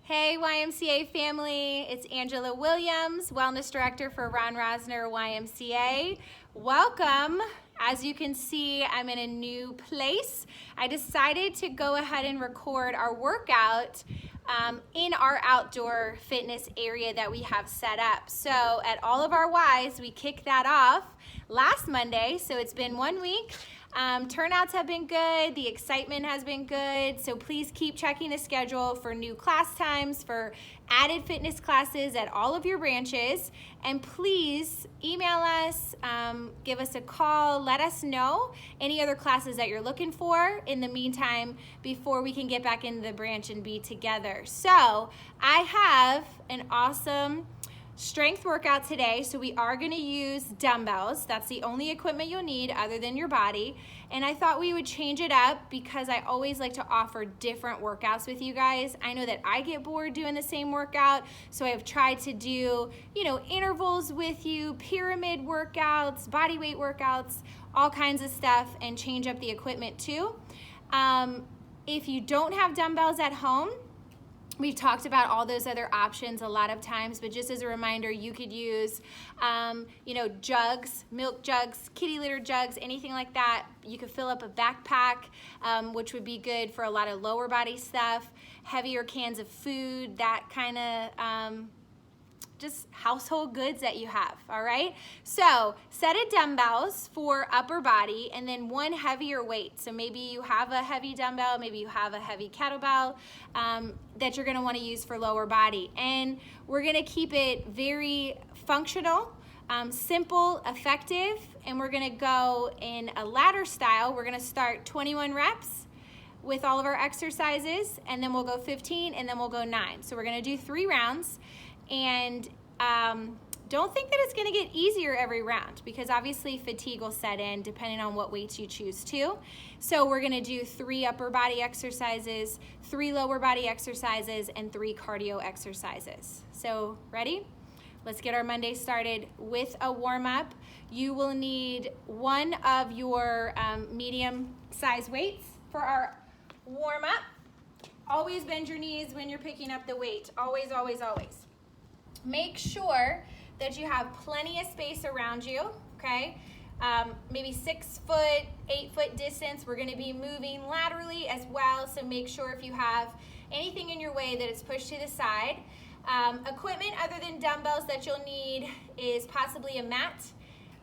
Hey YMCA family, it's Angela Williams, Wellness Director for Ron Rosner YMCA. Welcome. As you can see, I'm in a new place. I decided to go ahead and record our workout in our outdoor fitness area that we have set up. So at all of our Ys, we kicked that off last Monday, so it's been 1 week. Turnouts have been good, the excitement has been good, so please keep checking the schedule for new class times, for added fitness classes at all of your branches, and please email us, give us a call, let us know any other classes that you're looking for in the meantime before we can get back into the branch and be together. So I have an awesome strength workout today, so we are going to use dumbbells. That's the only equipment you'll need other than your body, and I thought we would change it up because I always like to offer different workouts with you guys. I know that I get bored doing the same workout, so I've tried to do, intervals with you, pyramid workouts, body weight workouts, all kinds of stuff, and change up the equipment too. If you don't have dumbbells at home, we've talked about all those other options a lot of times, but just as a reminder, you could use, jugs, milk jugs, kitty litter jugs, anything like that. You could fill up a backpack, which would be good for a lot of lower body stuff, heavier cans of food, that kind of just household goods that you have, all right? So set of dumbbells for upper body and then one heavier weight. So maybe you have a heavy dumbbell, maybe you have a heavy kettlebell that you're gonna wanna use for lower body. And we're gonna keep it very functional, simple, effective, and we're gonna go in a ladder style. We're gonna start 21 reps with all of our exercises, and then we'll go 15, and then we'll go 9. So we're gonna do 3 rounds. And don't think that it's going to get easier every round because obviously fatigue will set in depending on what weights you choose to. So we're going to do 3 upper body exercises, 3 lower body exercises, and 3 cardio exercises. So ready? Let's get our Monday started with a warm-up. You will need one of your medium-sized weights for our warm-up. Always bend your knees when you're picking up the weight. Always, always, always. Make sure that you have plenty of space around you, okay? Maybe 6 foot, 8 foot distance. We're gonna be moving laterally as well, so make sure if you have anything in your way that it's pushed to the side. Equipment other than dumbbells that you'll need is possibly a mat,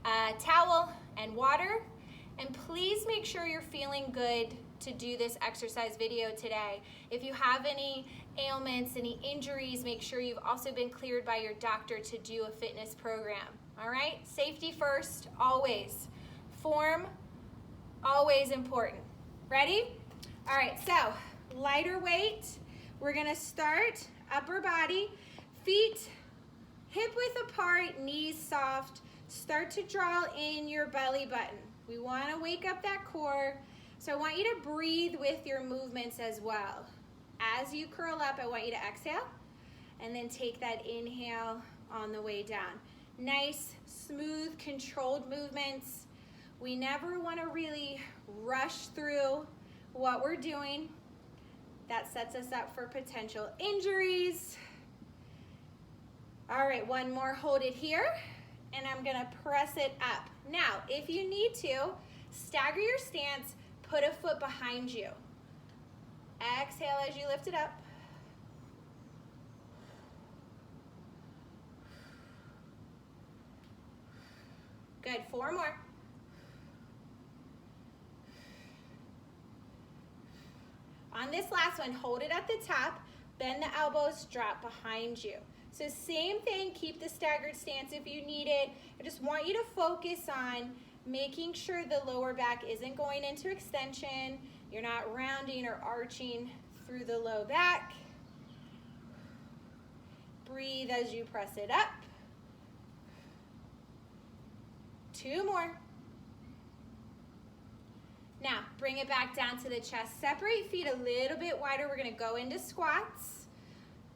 a towel, and water. And please make sure you're feeling good to do this exercise video today. If you have any ailments, any injuries, make sure you've also been cleared by your doctor to do a fitness program. All right? Safety first, always. Form, always important. Ready? All right, so lighter weight. We're gonna start upper body, feet hip width apart, knees soft. Start to draw in your belly button. We wanna wake up that core. So I want you to breathe with your movements as well. As you curl up, I want you to exhale and then take that inhale on the way down. Nice, smooth, controlled movements. We never want to really rush through what we're doing. That sets us up for potential injuries. All right, one more, hold it here, and I'm gonna press it up. Now, if you need to, stagger your stance, put a foot behind you. Exhale as you lift it up. Good, 4 more. On this last one, hold it at the top, bend the elbows, drop behind you. So same thing, keep the staggered stance if you need it. I just want you to focus on making sure the lower back isn't going into extension. You're not rounding or arching through the low back. Breathe as you press it up. 2 more. Now, bring it back down to the chest. Separate feet a little bit wider. We're gonna go into squats.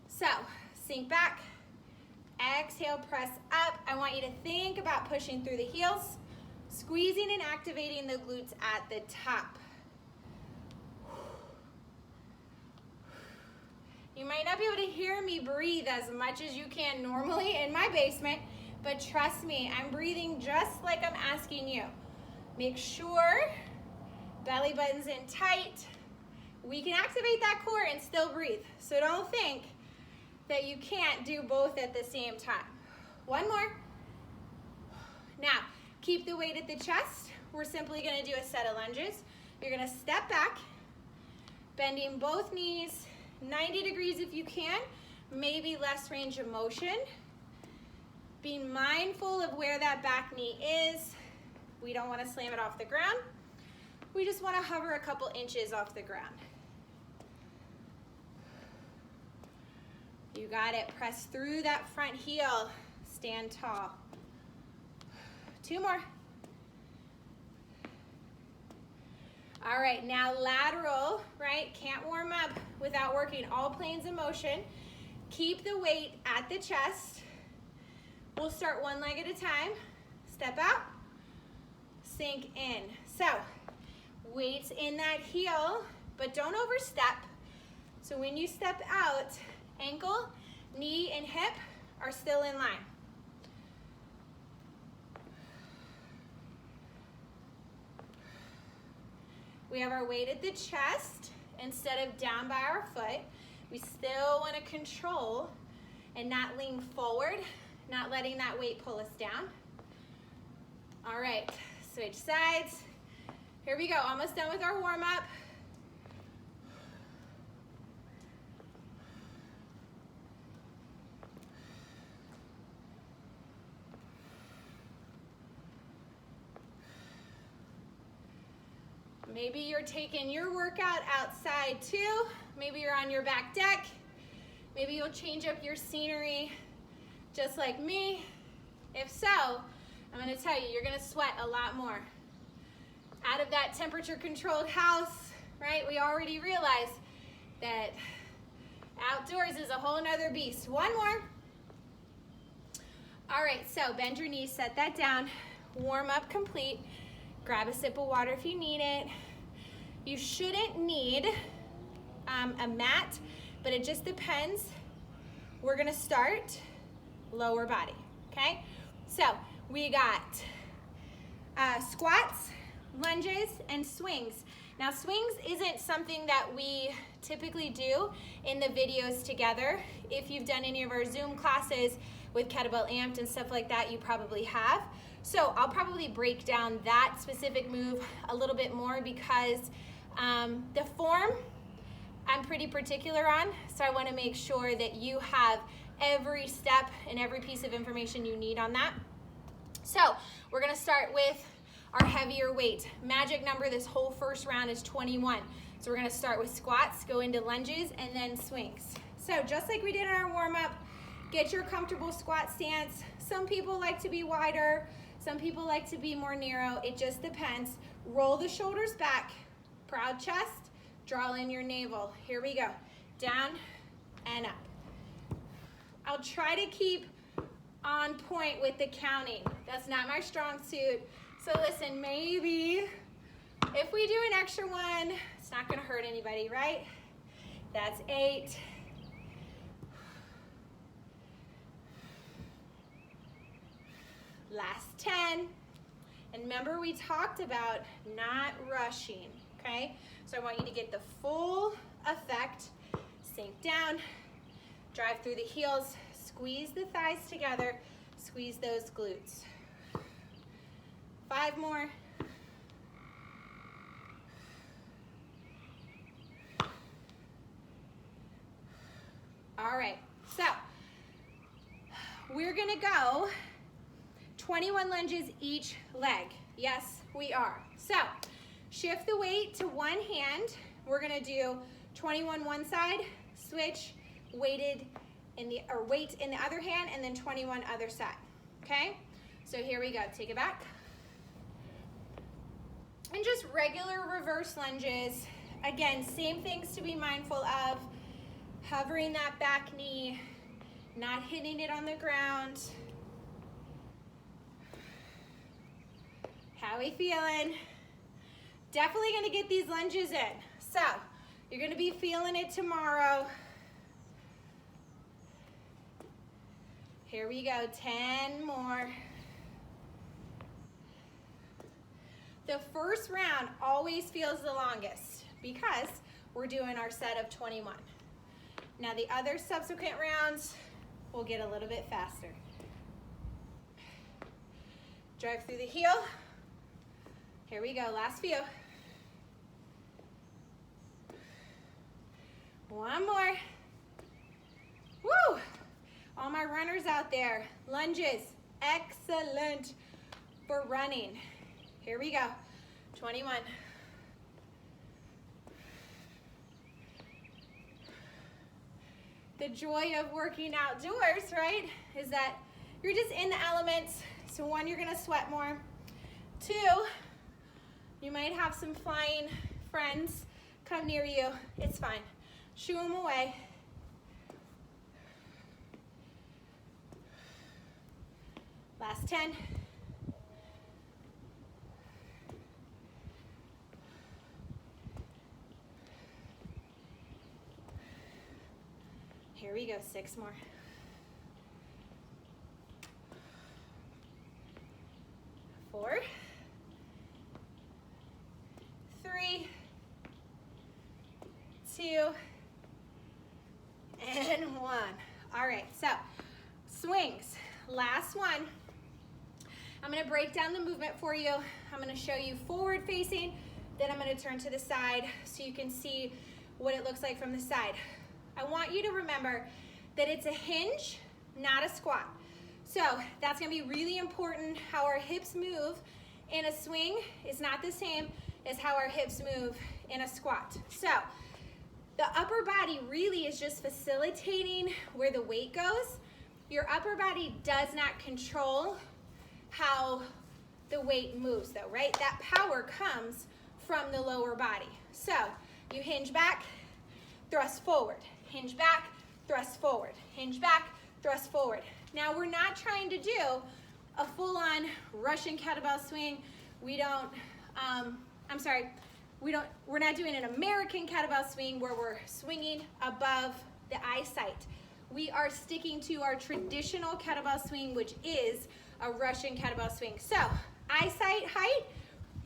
So, sink back. Exhale, press up. I want you to think about pushing through the heels, squeezing and activating the glutes at the top. You might not be able to hear me breathe as much as you can normally in my basement, but trust me, I'm breathing just like I'm asking you. Make sure belly button's in tight. We can activate that core and still breathe. So don't think that you can't do both at the same time. One more. Now, keep the weight at the chest. We're simply gonna do a set of lunges. You're gonna step back, bending both knees 90 degrees if you can, maybe less range of motion. Being mindful of where that back knee is. We don't wanna slam it off the ground. We just wanna hover a couple inches off the ground. You got it. Press through that front heel. Stand tall. 2 more. All right, now lateral, right? Can't warm up without working all planes of motion. Keep the weight at the chest. We'll start one leg at a time. Step out, sink in. So, weights in that heel, but don't overstep. So when you step out, ankle, knee, and hip are still in line. We have our weight at the chest instead of down by our foot. We still want to control and not lean forward, not letting that weight pull us down. All right, switch sides. Here we go, almost done with our warm-up. Maybe you're taking your workout outside too. Maybe you're on your back deck. Maybe you'll change up your scenery just like me. If so, I'm gonna tell you, you're gonna sweat a lot more. Out of that temperature controlled house, right? We already realized that outdoors is a whole nother beast. One more. All right, so bend your knees, set that down. Warm up complete. Grab a sip of water if you need it. You shouldn't need a mat, but it just depends. We're gonna start lower body, okay? So we got squats, lunges, and swings. Now swings isn't something that we typically do in the videos together. If you've done any of our Zoom classes with kettlebell amped and stuff like that, you probably have. So I'll probably break down that specific move a little bit more because the form I'm pretty particular on, so I want to make sure that you have every step and every piece of information you need on that. So we're going to start with our heavier weight. Magic number this whole first round is 21. So we're going to start with squats, go into lunges, and then swings. So just like we did in our warm-up, get your comfortable squat stance. Some people like to be wider. Some people like to be more narrow. It just depends. Roll the shoulders back. Proud chest. Draw in your navel. Here we go. Down and up. I'll try to keep on point with the counting. That's not my strong suit. So listen, maybe if we do an extra one, it's not going to hurt anybody, right? That's 8. Last 10. And remember we talked about not rushing, okay? So I want you to get the full effect. Sink down, drive through the heels, squeeze the thighs together, squeeze those glutes. 5 more. All right, so we're gonna go 21 lunges each leg. Yes, we are. So shift the weight to one hand. We're gonna do 21 one side, switch, weight in the other hand, and then 21 other side, okay? So here we go, take it back. And just regular reverse lunges. Again, same things to be mindful of. Hovering that back knee, not hitting it on the ground. How we feeling? Definitely gonna get these lunges in. So, you're gonna be feeling it tomorrow. Here we go, 10 more. The first round always feels the longest because we're doing our set of 21. Now the other subsequent rounds will get a little bit faster. Drive through the heel. Here we go, last few. One more. Woo! All my runners out there, lunges, excellent for running. Here we go, 21. The joy of working outdoors, right, is that you're just in the elements. So one, you're gonna sweat more. Two, you might have some flying friends come near you. It's fine. Shoo them away. Last 10. Here we go, 6 more. 4, 3, 2, and 1. All right, so swings, last one. I'm gonna break down the movement for you. I'm gonna show you forward facing, then I'm gonna turn to the side so you can see what it looks like from the side. I want you to remember that it's a hinge, not a squat. So that's gonna be really important. How our hips move in a swing is not the same as how our hips move in a squat. So the upper body really is just facilitating where the weight goes. Your upper body does not control how the weight moves though, right? That power comes from the lower body. So you hinge back, thrust forward, hinge back, thrust forward, hinge back, thrust forward. Now we're not trying to do a full-on Russian kettlebell swing. We're not doing an American kettlebell swing where we're swinging above the eyesight. We are sticking to our traditional kettlebell swing, which is a Russian kettlebell swing. So eyesight height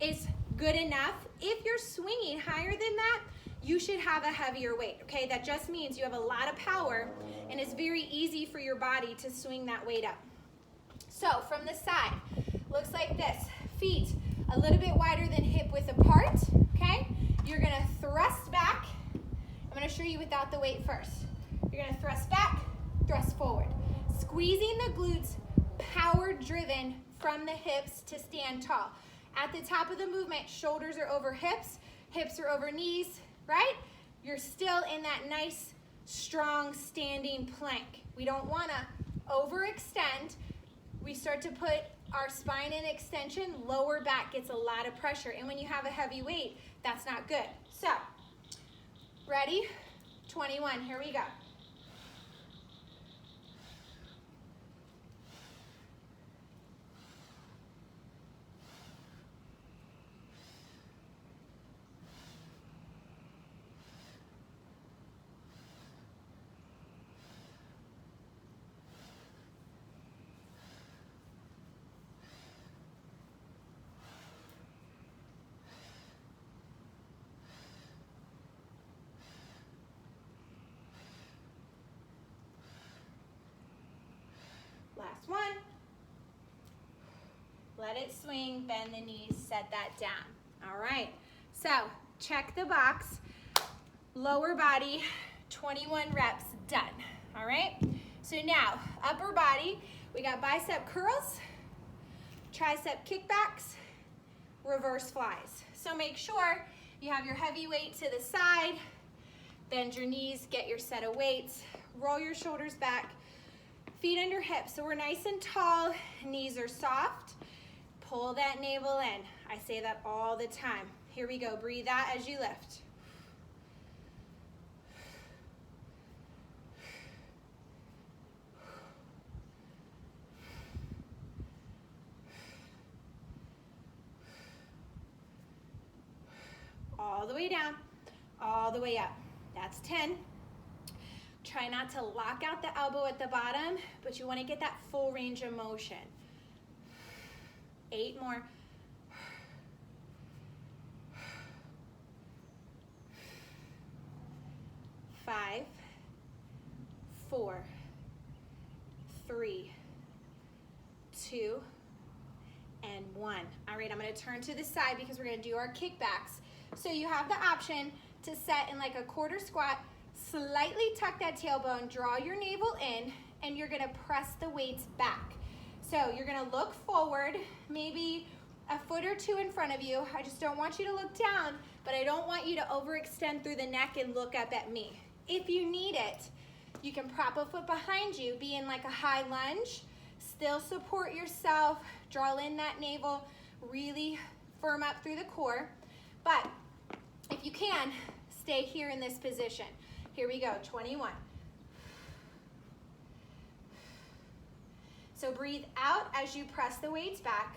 is good enough. If you're swinging higher than that, you should have a heavier weight, okay? That just means you have a lot of power and it's very easy for your body to swing that weight up. So from the side, looks like this. Feet a little bit wider than hip width apart, okay? You're gonna thrust back. I'm gonna show you without the weight first. You're gonna thrust back, thrust forward. Squeezing the glutes, power driven from the hips to stand tall. At the top of the movement, shoulders are over hips, hips are over knees, right? You're still in that nice, strong standing plank. We don't wanna overextend. We start to put our spine in extension, lower back gets a lot of pressure. And when you have a heavy weight, that's not good. So, ready? 21, here we go. Last one. Let it swing, bend the knees, set that down. All right, so check the box. Lower body, 21 reps, done. All right, so now upper body, we got bicep curls, tricep kickbacks, reverse flies. So make sure you have your heavy weight to the side, bend your knees, get your set of weights, roll your shoulders back, feet under hips, so we're nice and tall, knees are soft. Pull that navel in. I say that all the time. Here we go, breathe out as you lift. All the way down, all the way up. That's 10. Try not to lock out the elbow at the bottom, but you want to get that full range of motion. 8 more. 5, 4, 3, 2, and 1. All right, I'm going to turn to the side because we're going to do our kickbacks. So you have the option to set in like a quarter squat, slightly tuck that tailbone, draw your navel in, and you're going to press the weights back. So you're going to look forward, maybe a foot or two in front of you. I just don't want you to look down, but I don't want you to overextend through the neck and look up at me. If you need it, you can prop a foot behind you, be in like a high lunge, still support yourself, draw in that navel, really firm up through the core. But if you can, stay here in this position. Here we go, 21. So breathe out as you press the weights back.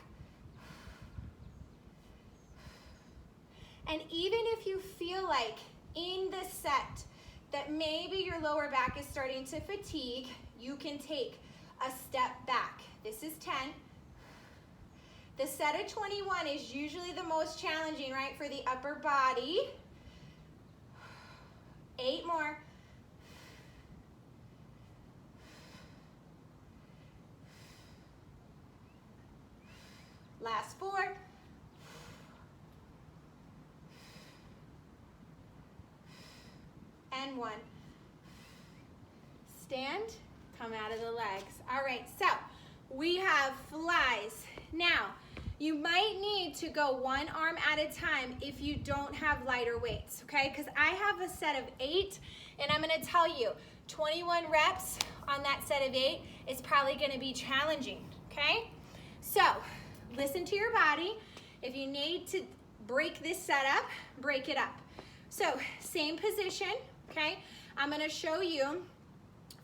And even if you feel like in the set that maybe your lower back is starting to fatigue, you can take a step back. This is 10. The set of 21 is usually the most challenging, right, for the upper body. 8 more. Last 4. And 1. Stand, come out of the legs. All right, so we have flies. Now, you might need to go one arm at a time if you don't have lighter weights, okay? Because I have a set of 8, and I'm gonna tell you, 21 reps on that set of 8 is probably gonna be challenging, okay? So, listen to your body. If you need to break this setup, break it up. So, same position, okay? I'm gonna show you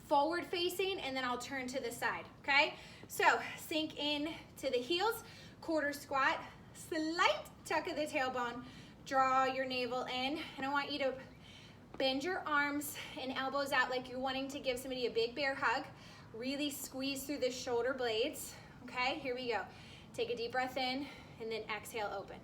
forward facing, and then I'll turn to the side, okay? So, sink in to the heels, quarter squat, slight tuck of the tailbone, draw your navel in, and I want you to bend your arms and elbows out like you're wanting to give somebody a big bear hug. Really squeeze through the shoulder blades, okay? Here we go. Take a deep breath in, and then exhale, open.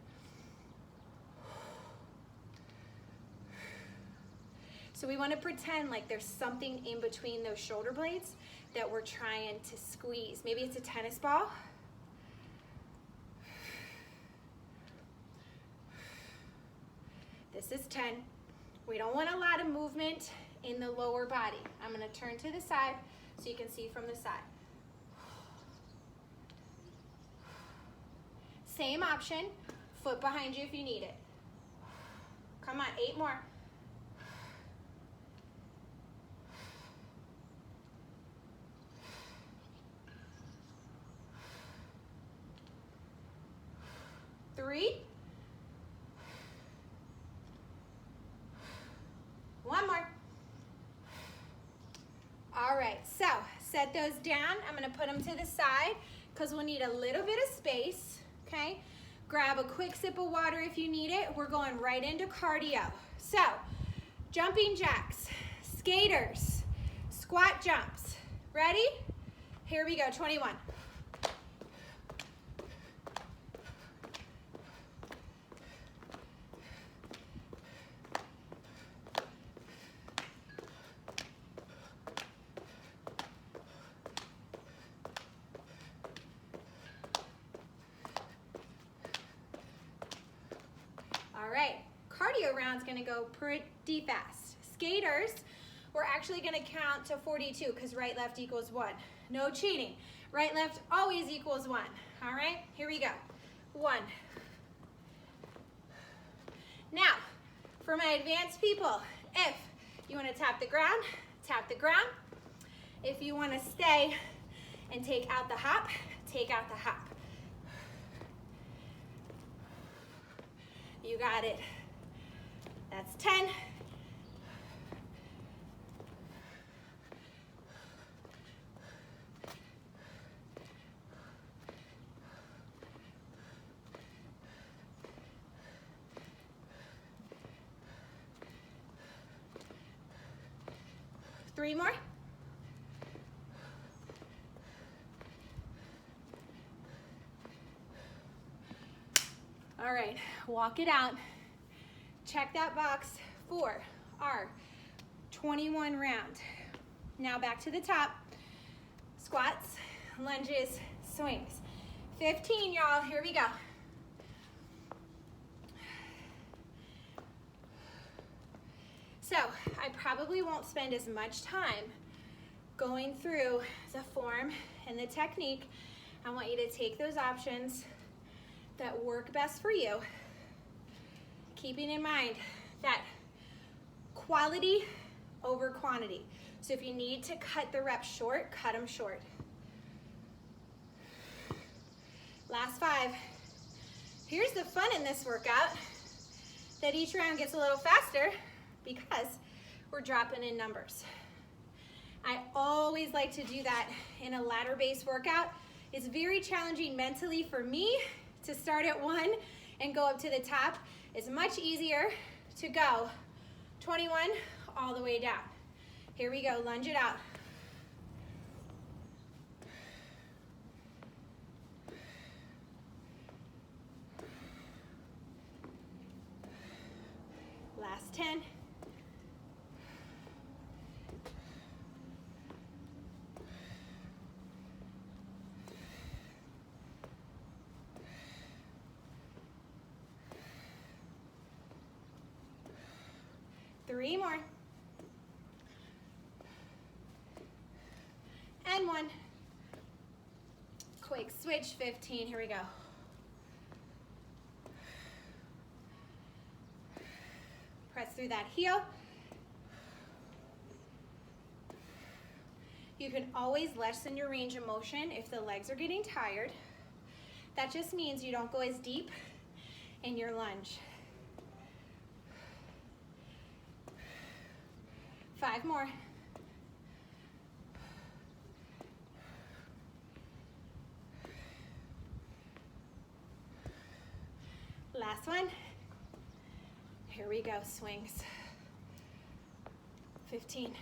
So we want to pretend like there's something in between those shoulder blades that we're trying to squeeze. Maybe it's a tennis ball. This is 10. We don't want a lot of movement in the lower body. I'm going to turn to the side so you can see from the side. Same option, foot behind you if you need it. Come on, 8 more. Three. 1 more. All right, so set those down. I'm gonna put them to the side because we'll need a little bit of space, okay? Grab a quick sip of water if you need it. We're going right into cardio. So, jumping jacks, skaters, squat jumps. Ready? Here we go, 21. All right, cardio round's gonna go pretty fast. Skaters, we're actually gonna count to 42 because right, left equals 1. No cheating. Right, left always equals 1. All right, here we go. 1. Now, for my advanced people, if you wanna tap the ground, tap the ground. If you wanna stay and take out the hop, take out the hop. You got it. That's 10. 3 more. All right, walk it out. Check that box for our 21 round. Now back to the top. Squats, lunges, swings. 15, y'all, here we go. So I probably won't spend as much time going through the form and the technique. I want you to take those options that work best for you, keeping in mind that quality over quantity. So if you need to cut the reps short, cut them short. Last 5. Here's the fun in this workout, that each round gets a little faster because we're dropping in numbers. I always like to do that in a ladder-based workout. It's very challenging mentally for me to start at 1 and go up to the top. It's much easier to go 21 all the way down. Here we go, lunge it out. Last 10. Three more. And 1. Quick switch, 15, here we go. Press through that heel. You can always lessen your range of motion if the legs are getting tired. That just means you don't go as deep in your lunge. 5 more. Last one. Here we go, swings. 15.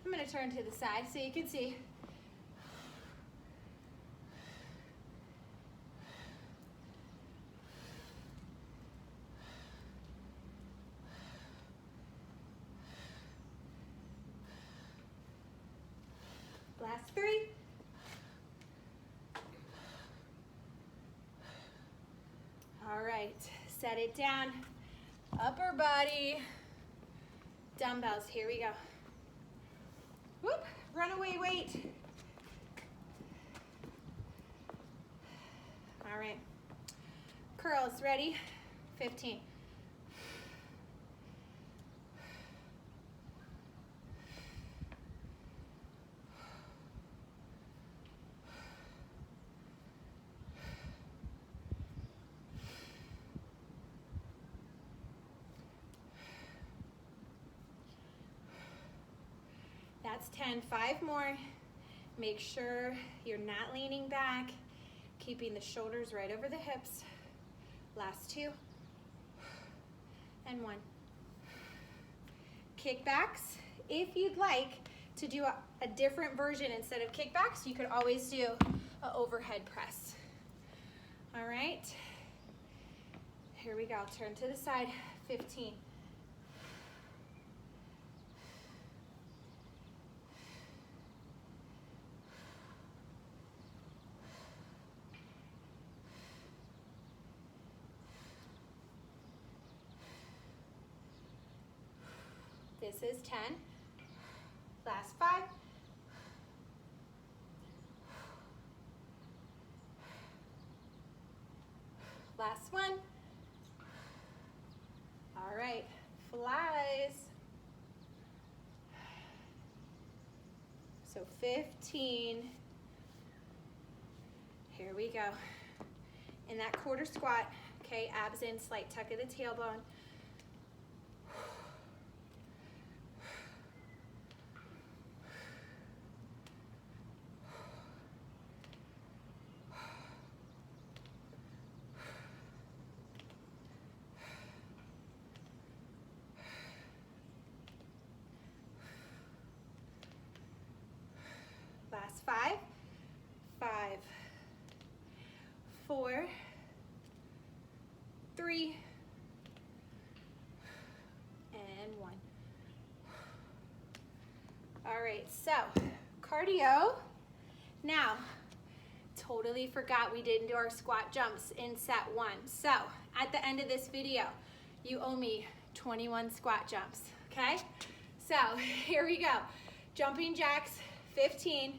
I'm gonna turn to the side so you can see. Last 3. All right, set it down. Upper body, dumbbells, here we go. Whoop, runaway weight. All right, curls, ready? 15. That's 10, 5 more. Make sure you're not leaning back, keeping the shoulders right over the hips. Last 2, and 1. Kickbacks. If you'd like to do a different version instead of kickbacks, you could always do an overhead press. All right, here we go. Turn to the side, 15. This is 10. Last 5. Last 1. All right, flies. So 15. Here we go. In that quarter squat, okay, abs in, slight tuck of the tailbone. All right, so cardio. Now, totally forgot we didn't do our squat jumps in set 1. So at the end of this video, you owe me 21 squat jumps, okay? So here we go. Jumping jacks, 15.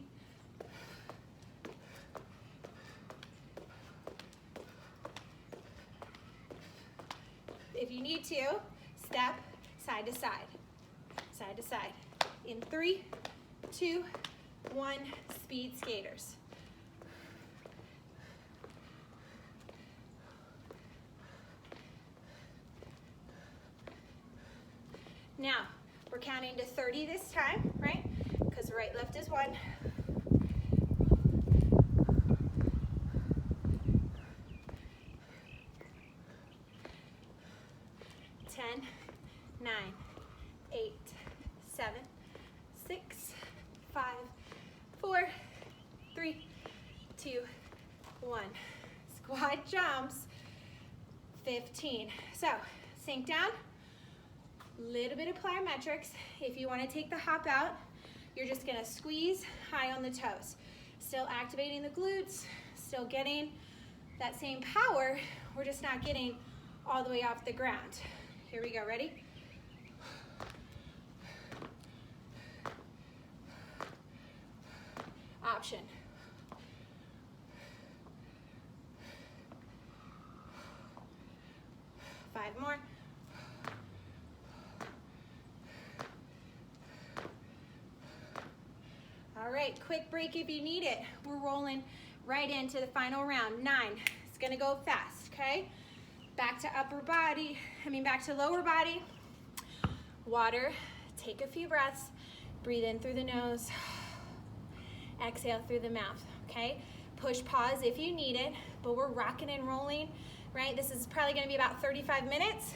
If you need to, step side to side, side to side. In 3, 2, 1, speed skaters. Now, we're counting to 30 this time, right? Because right, left is 1. 10, 9, 8, 7, 6, 5, 4, 3, 2, 1. Squat jumps, 15. So, sink down. Little bit of plyometrics. If you want to take the hop out, you're just going to squeeze high on the toes. Still activating the glutes, still getting that same power. We're just not getting all the way off the ground. Here we go, ready? Option. Five more. All right, quick break if you need it. We're rolling right into the final round. 9. It's gonna go fast, okay? Back to back to lower body. Water, take a few breaths. Breathe in through the nose. Exhale through the mouth, okay? Push pause if you need it, but we're rocking and rolling, right? This is probably gonna be about 35 minutes.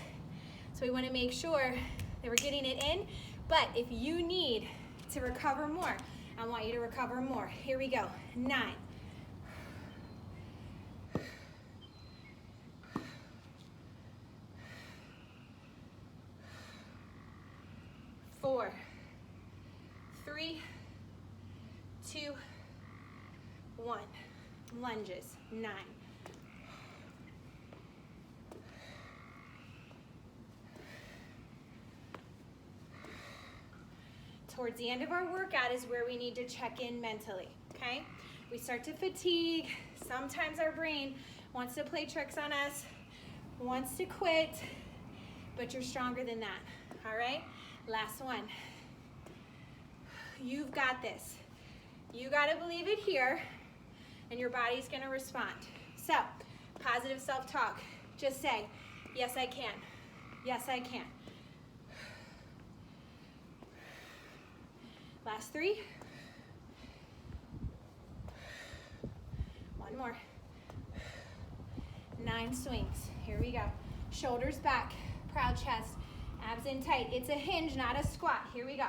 So we wanna make sure that we're getting it in. But if you need to recover more, I want you to recover more. Here we go. 9. 4, 3, 2, 1. Lunges. 9. Towards the end of our workout is where we need to check in mentally, okay? We start to fatigue. Sometimes our brain wants to play tricks on us, wants to quit, but you're stronger than that, all right? Last one. You've got this. You gotta believe it here, and your body's gonna respond. So, positive self-talk. Just say, yes, I can. Yes, I can. Last 3. 1 more. 9 swings. Here we go. Shoulders back, proud chest, abs in tight. It's a hinge, not a squat. Here we go.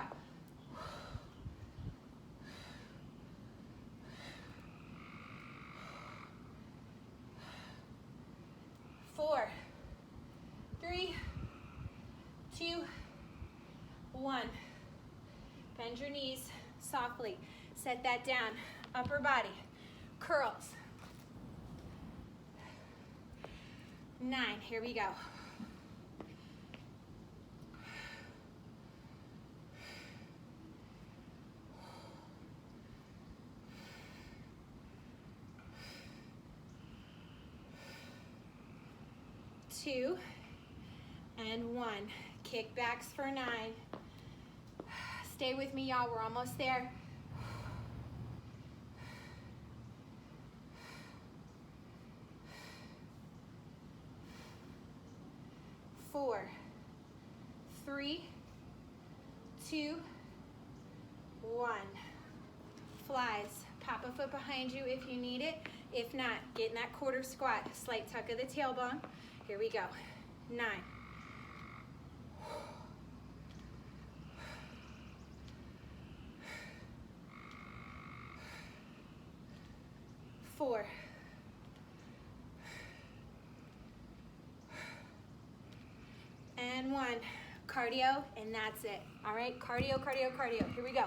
4, 3, 2, 1. Bend your knees softly. Set that down. Upper body. Curls. 9. Here we go. 2 and 1. Kickbacks for 9. Stay with me, y'all. We're almost there. 4, 3, 2, 1. Flies. Pop a foot behind you if you need it. If not, get in that quarter squat. Slight tuck of the tailbone. Here we go. 9. 4. 1. Cardio, and that's it. All right, cardio, cardio, cardio. Here we go.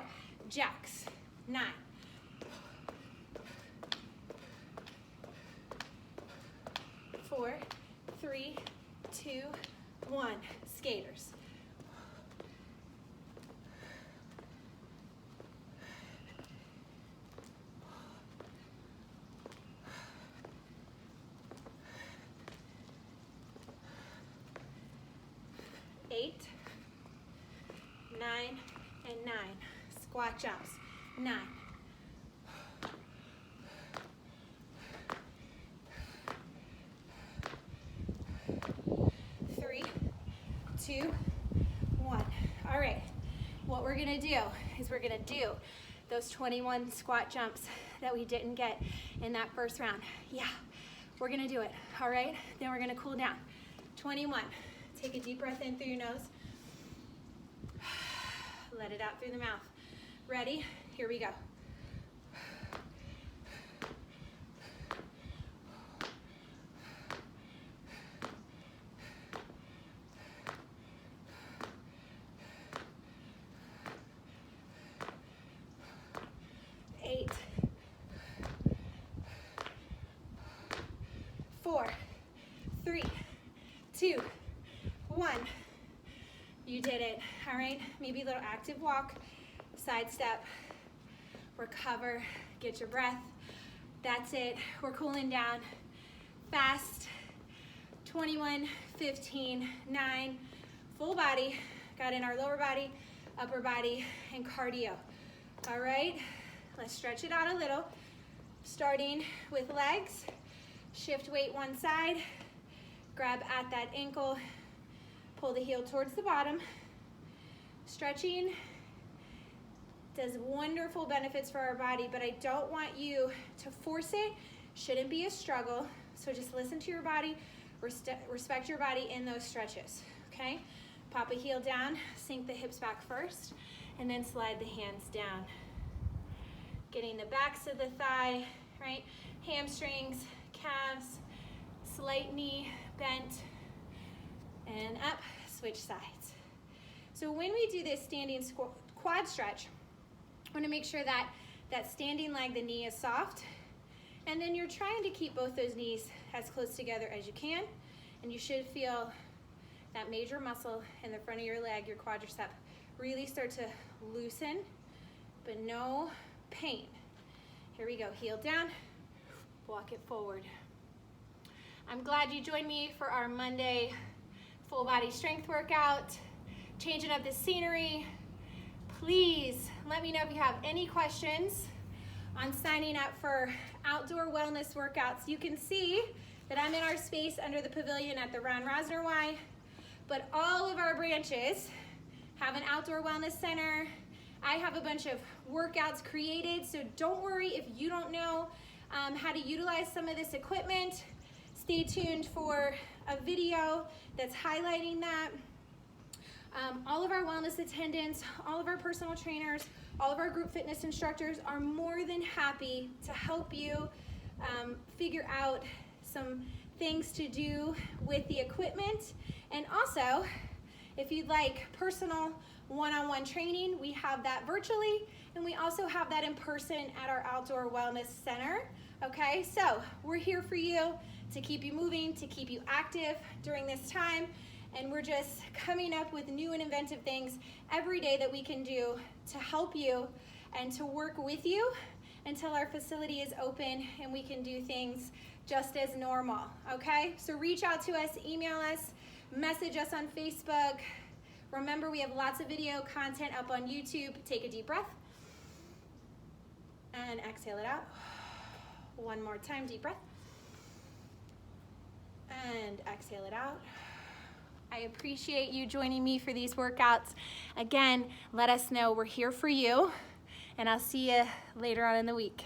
jacks. 9. 4, 3, 2, 1. Skaters. 8, 9, and 9. Squat jumps. 9. 3, 2, 1. All right, what we're gonna do is we're gonna do those 21 squat jumps that we didn't get in that first round. Yeah, we're gonna do it, all right? Then we're gonna cool down. 21, take a deep breath in through your nose. Let it out through the mouth. Ready? Here we go. 8, 4, 3, 2, 1. You did it. All right, maybe a little active walk, side step, recover, get your breath. That's it. We're cooling down. Fast. 21, 15, 9. Full body. Got in our lower body, upper body, and cardio. All right, let's stretch it out a little. Starting with legs. Shift weight one side. Grab at that ankle. Pull the heel towards the bottom. Stretching does wonderful benefits for our body, but I don't want you to force it. Shouldn't be a struggle. So just listen to your body, respect your body in those stretches, okay? Pop a heel down, sink the hips back first, and then slide the hands down. Getting the backs of the thigh, right? Hamstrings, calves, slight knee bent, and up, switch sides. So when we do this standing quad stretch, I want to make sure that that standing leg, the knee is soft, and then you're trying to keep both those knees as close together as you can, and you should feel that major muscle in the front of your leg, your quadricep, really start to loosen, but no pain. Here we go, heel down, walk it forward. I'm glad you joined me for our Monday full body strength workout, changing up the scenery. Please let me know if you have any questions on signing up for outdoor wellness workouts. You can see that I'm in our space under the pavilion at the Ron Rosner Y, but all of our branches have an outdoor wellness center. I have a bunch of workouts created, so don't worry if you don't know how to utilize some of this equipment. Stay tuned for a video that's highlighting that. All of our wellness attendants, all of our personal trainers, all of our group fitness instructors are more than happy to help you figure out some things to do with the equipment. And also, if you'd like personal one-on-one training, we have that virtually, and we also have that in person at our outdoor wellness center. Okay, so we're here for you to keep you moving, to keep you active during this time, and we're just coming up with new and inventive things every day that we can do to help you and to work with you until our facility is open and we can do things just as normal, okay? So reach out to us, email us, message us on Facebook. Remember, we have lots of video content up on YouTube. Take a deep breath and exhale it out. One more time, deep breath. And exhale it out. I appreciate you joining me for these workouts. Again, let us know we're here for you, and I'll see you later on in the week.